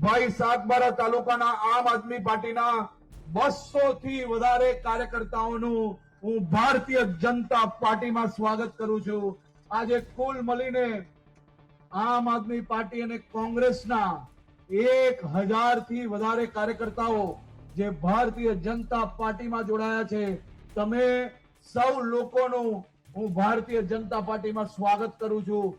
ભાઈ સાગબારા તાલુકાના આમ આદમી પાર્ટીના 200 થી વધારે કાર્યકર્તાઓનું હું ભારતીય જનતા પાર્ટીમાં સ્વાગત કરું છું। આજે કુલ મળીને આમ આદમી પાર્ટી અને કોંગ્રેસના 1000 થી વધારે કાર્યકર્તાઓ જે ભારતીય જનતા પાર્ટીમાં જોડાયા છે। તમે સૌ લોકોનું હું ભારતીય જનતા પાર્ટીમાં સ્વાગત કરું છું।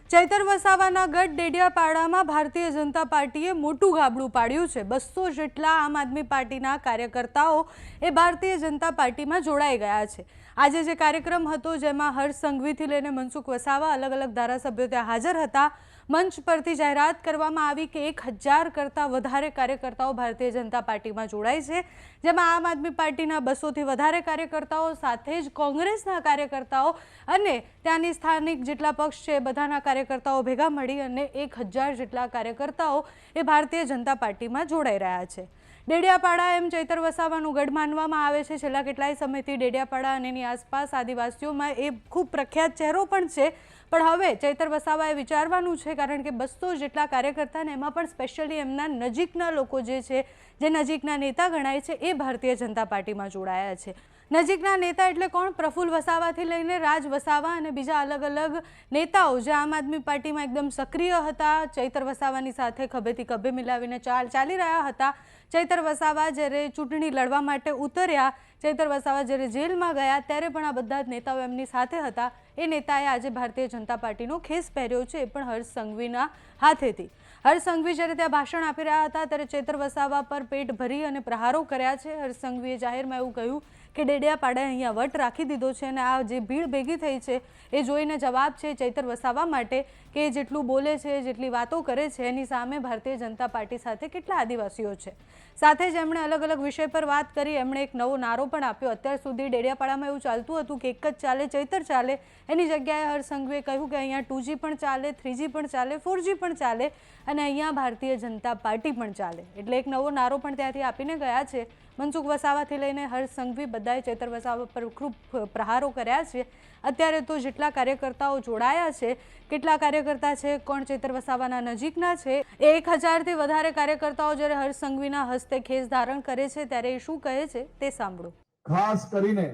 ચૈતર વસાવાના ગઢ ડેડિયાપાડામાં ભારતીય જનતા પાર્ટીએ મોટું ગાબડું પાડ્યું છે। 200 જેટલા આમ આદમી પાર્ટીના કાર્યકર્તાઓ એ ભારતીય જનતા પાર્ટીમાં જોડાઈ ગયા છે। આજે જે કાર્યક્રમ હતો જેમાં હર્ષ સંઘવીથી લઈને મનસુખ વસાવા અલગ અલગ ધારાસભ્યો ત્યાં હાજર હતા। મંચ પરથી જાહેરાત કરવામાં આવી કે 1000 કરતાં વધારે કાર્યકર્તાઓ ભારતીય જનતા પાર્ટીમાં જોડાય છે, જેમાં આમ આદમી પાર્ટીના 200થી વધારે કાર્યકર્તાઓ સાથે જ કોંગ્રેસના કાર્યકર્તાઓ અને ત્યાંની સ્થાનિક જેટલા પક્ષ છે બધાના કાર્યકર્તાઓ ભેગા મળી અને 1000 જેટલા કાર્યકર્તાઓ એ ભારતીય જનતા પાર્ટીમાં જોડાઈ રહ્યા છે। ડેડિયાપાડા એમ ચૈતર વસાવાનું ગઢ માનવામાં આવે છે। છેલ્લા કેટલાય સમયથી ડેડિયાપાડા અને એની આસપાસ આદિવાસીઓમાં એ ખૂબ પ્રખ્યાત ચહેરો પણ છે, પણ હવે ચૈતર વસાવાએ વિચારવાનું છે કારણ કે 200 જેટલા કાર્યકર્તા ને એમાં પણ સ્પેશિયલી એમના નજીકના લોકો જે છે, જે નજીકના નેતા ગણાય છે, એ ભારતીય જનતા પાર્ટીમાં જોડાયા છે। નજીકના નેતા એટલે કોણ? પ્રફુલ્લ વસાવાથી લઈને રાજ વસાવા અને બીજા અલગ અલગ નેતાઓ જે આમ આદમી પાર્ટીમાં એકદમ સક્રિય હતા, ચૈતર વસાવાની સાથે ખભેથી ખભે મિલાવીને ચાલી રહ્યા હતા। ચૈતર વસાવા જ્યારે ચૂંટણી લડવા માટે ઉતર્યા, ચૈતર વસાવા જ્યારે જેલમાં ગયા ત્યારે પણ આ બધા જ નેતાઓ એમની સાથે હતા। એ નેતાએ આજે ભારતીય જનતા પાર્ટીનો ખેસ પહેર્યો છે, એ પણ હર્ષ સંઘવીના હાથેથી। હર્ષ સંઘવી જ્યારે ત્યાં ભાષણ આપી રહ્યા હતા ત્યારે ચૈતર વસાવા પર પેટ ભરી અને પ્રહારો કર્યા છે। હર્ષ સંઘવીએ જાહેરમાં એવું કહ્યું કે ડેડિયાપાડાએ અહીંયા વટ રાખી દીધો છે અને આ જે ભીડ ભેગી થઈ છે એ જોઈને જવાબ છે ચૈતર વસાવા માટે કે જેટલું બોલે છે, જેટલી વાતો કરે છે એની સામે ભારતીય જનતા પાર્ટી સાથે કેટલા આદિવાસીઓ છે। સાથે જ એમણે અલગ અલગ વિષય પર વાત કરી। એમણે એક નવો નારો પણ આપ્યો। અત્યાર સુધી ડેડિયાપાડામાં એવું ચાલતું હતું કે એક જ ચાલે, ચૈતર ચાલે, એની જગ્યાએ હર્ષ સંઘવીએ કહ્યું કે અહીંયા 2G પણ ચાલે, 3G પણ ચાલે, 4G પણ ચાલે અને અહીંયા ભારતીય જનતા પાર્ટી પણ ચાલે। એટલે એક નવો નારો પણ ત્યાંથી આપીને ગયા છે। મનસુખ વસાવાથી લઈને હર્ષ સંઘવી બધાએ ચૈતર વસાવા પર ખૂબ પ્રહારો કર્યા છે। અત્યારે તો જેટલા કાર્યકર્તાઓ જોડાયા છે, કેટલા કાર્યકર્તા છે, કોણ ચૈતર વસાવાના નજીકના છે, 1000થી વધારે કાર્યકર્તાઓ જ્યારે હર્ષ સંઘવીના હસ્તે ખેસ ધારણ કરે છે ત્યારે એ શું કહે છે તે સાંભળો। ખાસ કરીને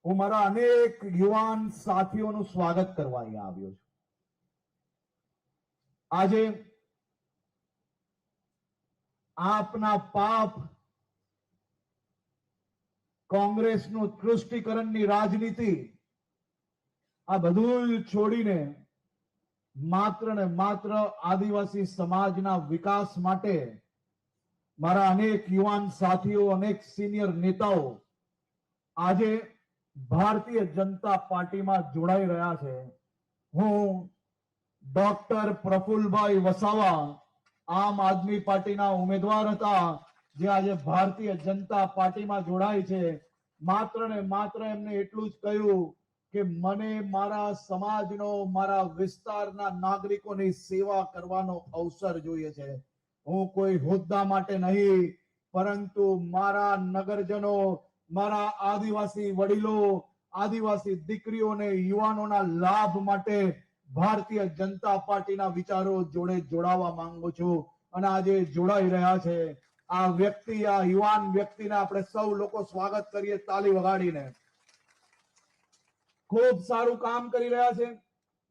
હું મારા અનેક યુવાન સાથીઓનું સ્વાગત કરવા અહીંયા આવ્યો છું। આજે આપના પાપ, કોંગ્રેસનું તૃષ્ટિકરણની રાજનીતિ, આ બધું છોડીને માત્ર ને માત્ર આદિવાસી સમાજના વિકાસ માટે મારા અનેક યુવાન સાથીઓ, અનેક સિનિયર નેતાઓ આજે ભારતીય જનતા પાર્ટીમાં જોડાઈ રહ્યા છે। હું ડોક્ટર પ્રફુલ્લભાઈ વસાવા આમ આદમી પાર્ટીના ઉમેદવાર હતા, જે આજે ભારતીય જનતા પાર્ટીમાં જોડાય છે। માત્ર ને માત્ર એમને એટલું જ કહ્યું કે મને મારા સમાજનો, મારા વિસ્તારના નાગરિકોની સેવા કરવાનો અવસર જોઈએ છે। હું કોઈ હોદ્દા માટે નહીં, પરંતુ મારા નગરજનો, મારા આદિવાસી વડીલો, આદિવાસી દીકરીઓને, યુવાનોના લાભ માટે ભારતીય જનતા પાર્ટીના વિચારો જોડે જોડાવા માંગુ છું અને આજે જોડાઈ રહ્યા છે। આ વ્યક્તિ, આ યુવાન વ્યક્તિને આપણે સૌ લોકો સ્વાગત કરીએ તાલી વગાડીને। ખૂબ સારું કામ કરી રહ્યા છે,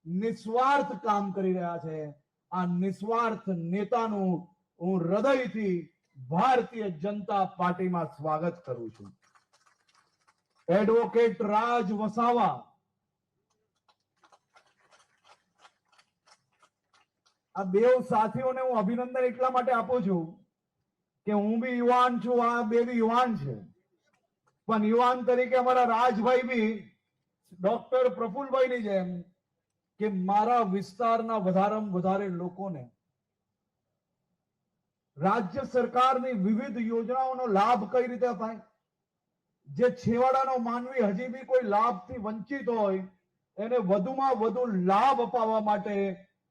નિસ્વાર્થ કામ કરી રહ્યા છે। આ નિસ્વાર્થ નેતાનું હું હૃદયથી ભારતીય જનતા પાર્ટીમાં સ્વાગત કરું છું। એડવોકેટ રાજ વસાવા, આ બે સાથીઓને હું અભિનંદન એટલા માટે આપું છું કે હું બી યુવાન છું, આ બે બી યુવાન છે, પણ યુવાન તરીકે અમારા રાજભાઈ બી ડોક્ટર પ્રફુલ્લભાઈની જેમ કે મારા વિસ્તારના વધારેમાં વધારે લોકોને રાજ્ય સરકારની વિવિધ યોજનાઓનો લાભ કઈ રીતે અપાય, જે છેવાડાનો માનવી હજી બી કોઈ લાભથી વંચિત હોય એને વધુમાં વધુ લાભ અપાવવા માટે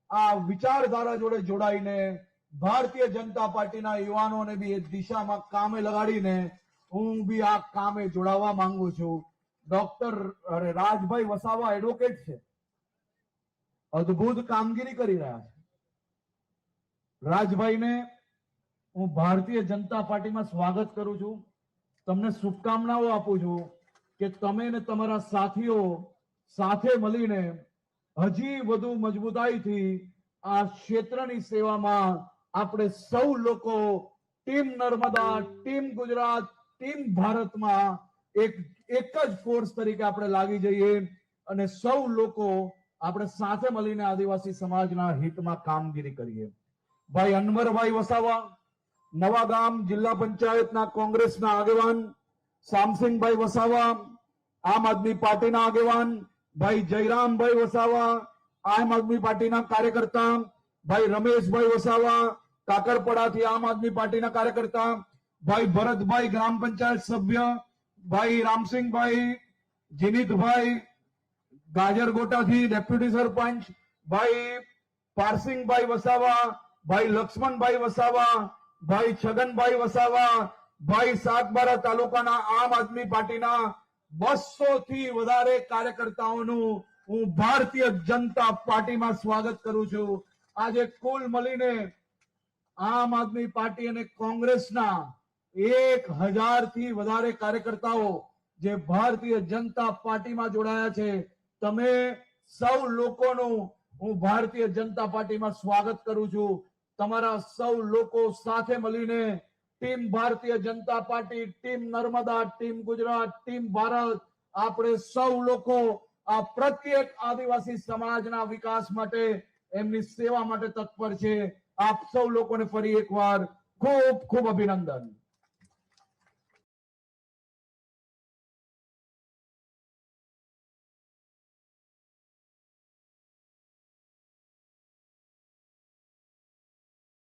આ વિચારધારા જોડે જોડાઈને ભારતીય જનતા પાર્ટીના યુવાનોને બી એ દિશામાં કામે લગાડીને હું બી આ કામે જોડાવા માંગુ છું। ડોક્ટર રાજભાઈ વસાવા એડવોકેટ છે, અદ્ભુત કામગીરી કરી રહ્યા છે। રાજભાઈને હું ભારતીય જનતા પાર્ટીમાં સ્વાગત કરું છું. તમને શુભકામનાઓ આપું છું કે તમે ને તમારા સાથીઓ સાથે મળીને હજી વધુ મજબૂતાઈથી આ ક્ષેત્રની સેવામાં આપણે સૌ લોકો team Narmada, team Gujarat, team ભારતમાં એક જ ફોર્સ તરીકે આપણે લાગી જઈએ અને સૌ લોકો આપણે સાથે મળીને આદિવાસી સમાજના હિતમાં કામગીરી કરીએ. ભાઈ અનવરભાઈ વસાવા, નવા ગામ જિલ્લા પંચાયતના કોંગ્રેસના આગેવાન, શામસિંહભાઈ વસાવા, આમ આદમી પાર્ટીના આગેવાન, ભાઈ જયરામભાઈ વસાવા, આમ આદમી પાર્ટીના કાર્યકર્તા, ભાઈ રમેશભાઈ વસાવા, કાકરપડાથી આમ આદમી પાર્ટીના કાર્યકર્તા, ભાઈ ભરતભાઈ ગ્રામ પંચાયત સભ્ય, ભાઈ રામસિંહભાઈ, જીનિતભાઈ ગાજરગોટાથી ડેપ્યુટી સરપંચ, ભાઈ પારસિંગભાઈ વસાવા, ભાઈ લક્ષ્મણભાઈ વસાવા, ભાઈ છગનભાઈ વસાવા, ભાઈ સાતબારા તાલુકાના આમ આદમી પાર્ટીના 200 થી વધારે કાર્યકર્તાઓનું હું ભારતીય જનતા પાર્ટીમાં સ્વાગત કરું છું. આજે કુલ મળીને આમ આદમી પાર્ટી અને કોંગ્રેસના 1000 થી વધારે કાર્યકર્તાઓ જે ભારતીય જનતા પાર્ટીમાં જોડાયા છે. તમે સૌ લોકોનું હું ભારતીય જનતા પાર્ટીમાં સ્વાગત કરું છું. તમારા સૌ લોકો સાથે મળીને team Bharatiya Janata Party, team Narmada, team Gujarat, team Bharat, આપણે સૌ લોકો આ પ્રત્યેક આદિવાસી સમાજના વિકાસ માટે, એમની સેવા માટે તત્પર છે. આપ સૌ લોકોને ફરી એકવાર ખૂબ ખૂબ અભિનંદન.